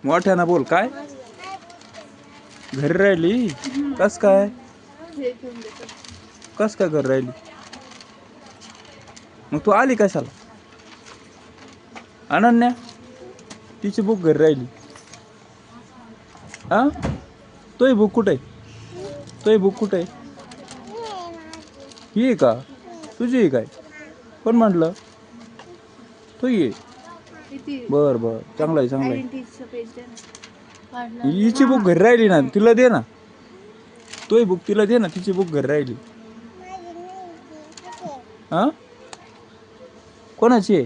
मोठ्यानं बोल. काय घरी राहिली? कस काय कस काय घरी राहिली? मग तू आली कशाला? अनन्या तिची बुक घरी राहिली. हा तोही बुक कुठे? तोही बुक कुठे? ही का तुझी काय? कोण म्हटलं? तू ये. बर बर चांगलं आहे चांगलं आहे. हिची बुक घरी राहिली ना, तिला दे ना. तोही बुक तिला दे ना, तिची बुक घरी राहिली. हा कोणाची आहे?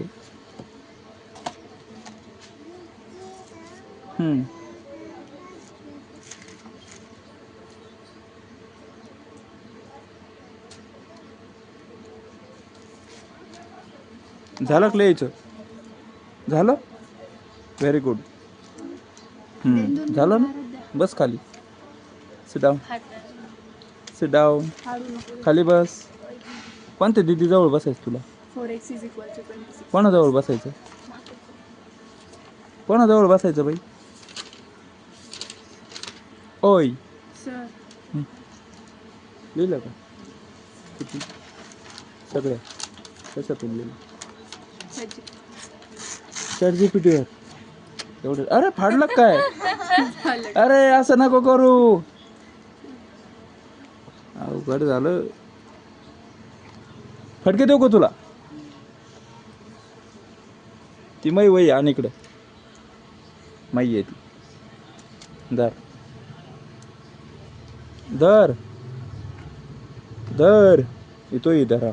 झालं का लिहायचं? झालं. Very good. झालं ना. बस खाली. Sit down. Sit down. खाली बस. कोणत्या दीदी जवळ बसायचं तुला? कोणाजवळ बसायचं? कोणाजवळ बसायचं बाई? ओय लिहिलं का? किती? सगळ्या कशातून लिहिलं? ChatGPT वर. एवढं? अरे फाडलं काय? अरे असं नको करू. अवघड झालं. फटके देऊ का तुला? ती मै वही आणि इकडे मै आहे ती. धर धर धर. येतोय धरा.